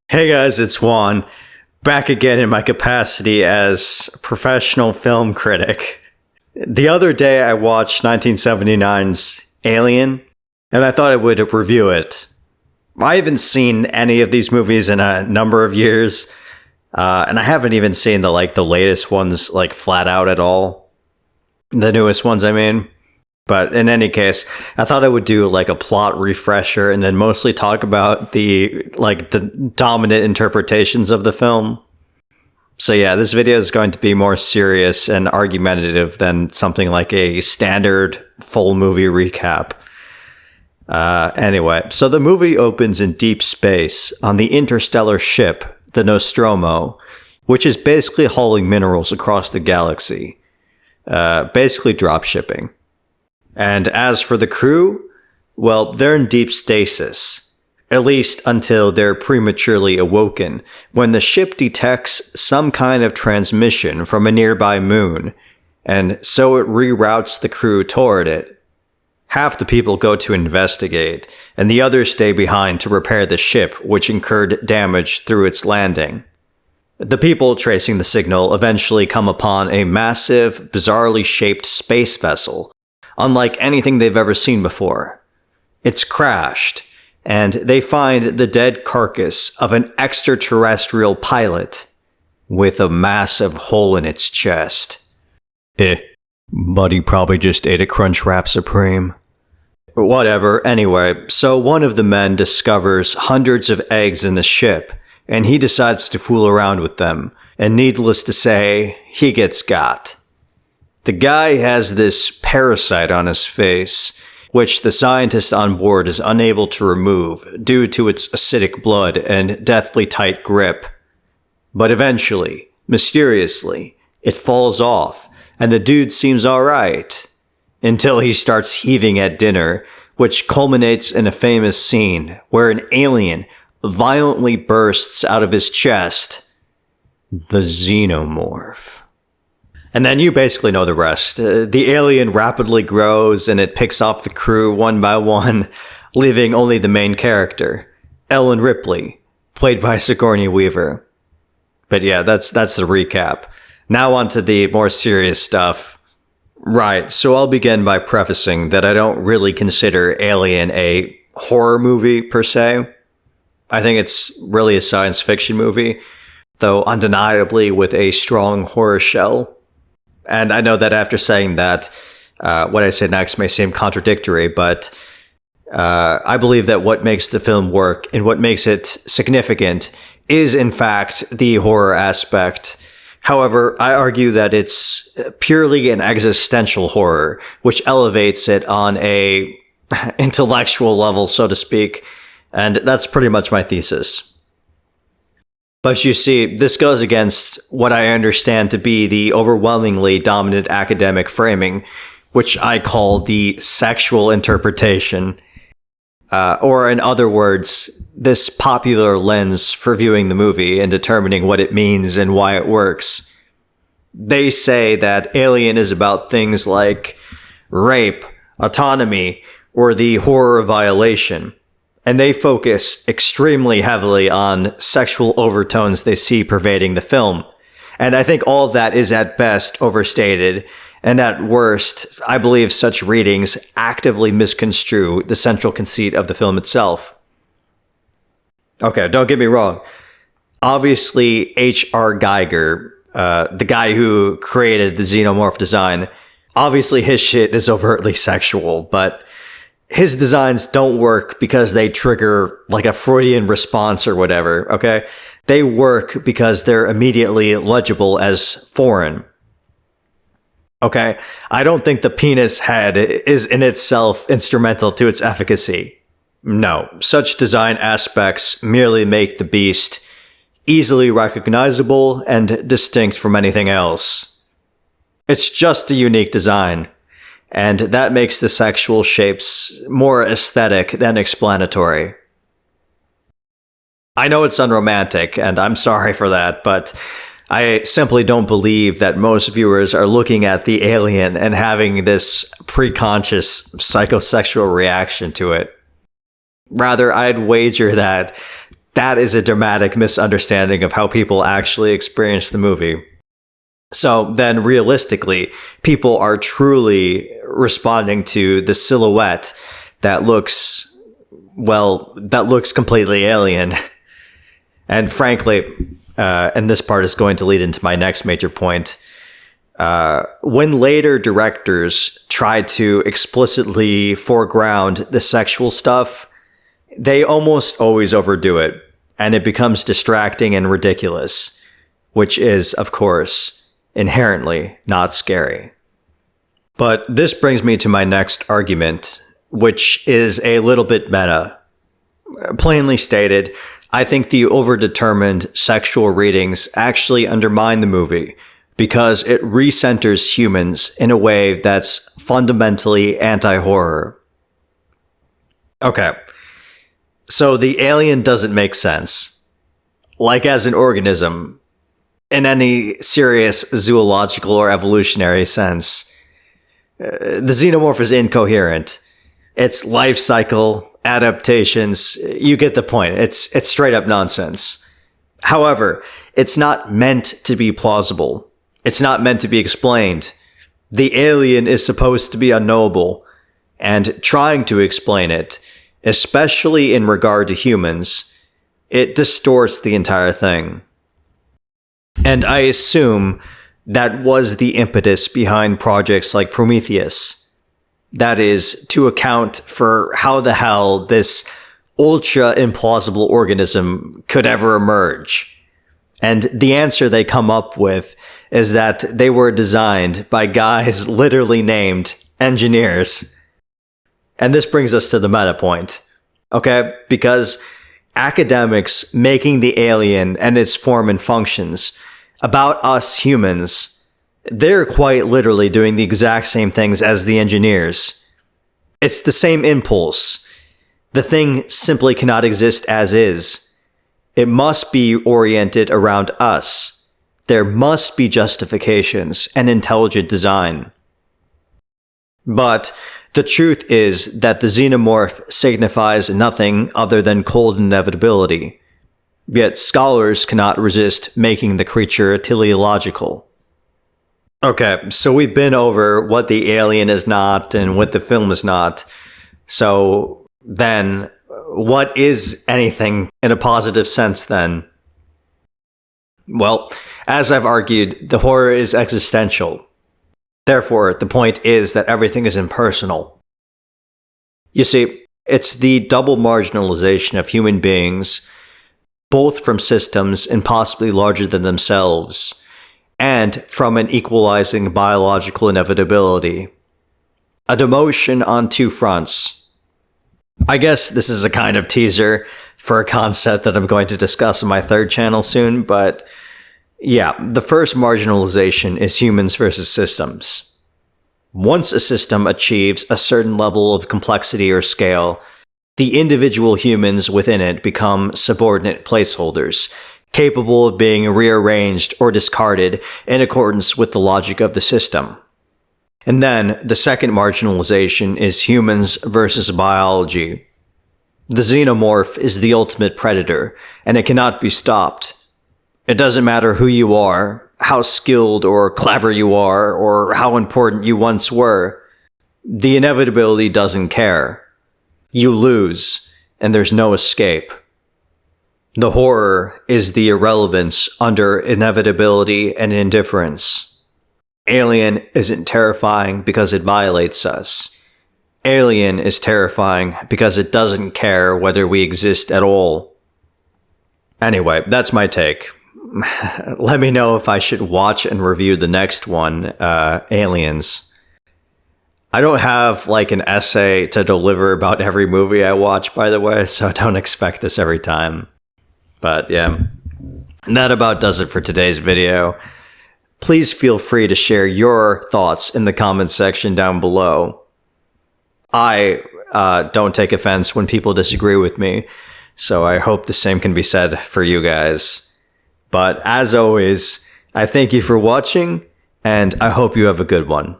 Hey guys, it's Juan, back again in my capacity as professional film critic. The other day I watched 1979's Alien, and I thought I would review it. I haven't seen any of these movies in a number of years, and I haven't even seen the latest ones flat out at all. The newest ones, I mean. But in any case, I thought I would do a plot refresher and then mostly talk about the dominant interpretations of the film. So yeah, this video is going to be more serious and argumentative than something like a standard full movie recap. Anyway, so the movie opens in deep space on the interstellar ship, the Nostromo, which is basically hauling minerals across the galaxy. Basically drop shipping. And as for the crew, well, they're in deep stasis, at least until they're prematurely awoken, when the ship detects some kind of transmission from a nearby moon, and so it reroutes the crew toward it. Half the people go to investigate, and the others stay behind to repair the ship, which incurred damage through its landing. The people tracing the signal eventually come upon a massive, bizarrely shaped space vessel, unlike anything they've ever seen before. It's crashed, and they find the dead carcass of an extraterrestrial pilot with a massive hole in its chest. But he probably just ate a Crunchwrap Supreme. Whatever, anyway, so one of the men discovers hundreds of eggs in the ship, and he decides to fool around with them, and needless to say, he gets got. The guy has this parasite on his face, which the scientist on board is unable to remove due to its acidic blood and deathly tight grip. But eventually, mysteriously, it falls off, and the dude seems alright. Until he starts heaving at dinner, which culminates in a famous scene where an alien violently bursts out of his chest. The xenomorph. And then you basically know the rest. The alien rapidly grows and it picks off the crew one by one, leaving only the main character, Ellen Ripley, played by Sigourney Weaver. But yeah, that's the recap. Now on to the more serious stuff. Right, so I'll begin by prefacing that I don't really consider Alien a horror movie per se. I think it's really a science fiction movie, though undeniably with a strong horror shell. And I know that after saying that, what I say next may seem contradictory, but I believe that what makes the film work and what makes it significant is, in fact, the horror aspect. However, I argue that it's purely an existential horror, which elevates it on a intellectual level, so to speak. And that's pretty much my thesis. But you see, this goes against what I understand to be the overwhelmingly dominant academic framing, which I call the sexual interpretation. Or in other words, this popular lens for viewing the movie and determining what it means and why it works. They say that Alien is about things like rape, autonomy, or the horror of violation. And they focus extremely heavily on sexual overtones they see pervading the film. And I think all of that is at best overstated, and at worst, I believe such readings actively misconstrue the central conceit of the film itself. Okay, don't get me wrong. Obviously, H.R. Geiger, the guy who created the xenomorph design, obviously his shit is overtly sexual, but his designs don't work because they trigger a Freudian response or whatever, okay? They work because they're immediately legible as foreign. Okay? I don't think the penis head is in itself instrumental to its efficacy. No, such design aspects merely make the beast easily recognizable and distinct from anything else. It's just a unique design. And that makes the sexual shapes more aesthetic than explanatory. I know it's unromantic, and I'm sorry for that, but I simply don't believe that most viewers are looking at the alien and having this preconscious psychosexual reaction to it. Rather, I'd wager that that is a dramatic misunderstanding of how people actually experience the movie. So then realistically, people are truly responding to the silhouette that looks completely alien. And frankly, and this part is going to lead into my next major point, when later directors try to explicitly foreground the sexual stuff, they almost always overdo it, and it becomes distracting and ridiculous, which is, of course, inherently not scary. But this brings me to my next argument, which is a little bit meta. Plainly stated, I think the overdetermined sexual readings actually undermine the movie because it recenters humans in a way that's fundamentally anti-horror. Okay, so the alien doesn't make sense. Like as an organism, in any serious zoological or evolutionary sense. The xenomorph is incoherent. Its life cycle, adaptations, you get the point. It's straight up nonsense. However, it's not meant to be plausible. It's not meant to be explained. The alien is supposed to be unknowable, and trying to explain it, especially in regard to humans, it distorts the entire thing. And I assume that was the impetus behind projects like Prometheus. That is, to account for how the hell this ultra-implausible organism could ever emerge. And the answer they come up with is that they were designed by guys literally named engineers. And this brings us to the meta point, okay? Because academics making the alien and its form and functions about us humans, they're quite literally doing the exact same things as the engineers. It's the same impulse. The thing simply cannot exist as is. It must be oriented around us. There must be justifications and intelligent design. But the truth is that the xenomorph signifies nothing other than cold inevitability. Yet scholars cannot resist making the creature teleological. Okay, so we've been over what the alien is not and what the film is not. So then, what is anything in a positive sense then? Well, as I've argued, the horror is existential. Therefore, the point is that everything is impersonal. You see, it's the double marginalization of human beings, both from systems impossibly larger than themselves, and from an equalizing biological inevitability. A demotion on two fronts. I guess this is a kind of teaser for a concept that I'm going to discuss on my third channel soon, but yeah, the first marginalization is humans versus systems. Once a system achieves a certain level of complexity or scale, the individual humans within it become subordinate placeholders, capable of being rearranged or discarded in accordance with the logic of the system. And then, the second marginalization is humans versus biology. The xenomorph is the ultimate predator, and it cannot be stopped. It doesn't matter who you are, how skilled or clever you are, or how important you once were. The inevitability doesn't care. You lose, and there's no escape. The horror is the irrelevance under inevitability and indifference. Alien isn't terrifying because it violates us. Alien is terrifying because it doesn't care whether we exist at all. Anyway, that's my take. Let me know if I should watch and review the next one, Aliens. I don't have like an essay to deliver about every movie I watch, by the way, so don't expect this every time. But yeah, that about does it for today's video. Please feel free to share your thoughts in the comments section down below. I don't take offense when people disagree with me, so I hope the same can be said for you guys. But as always, I thank you for watching, and I hope you have a good one.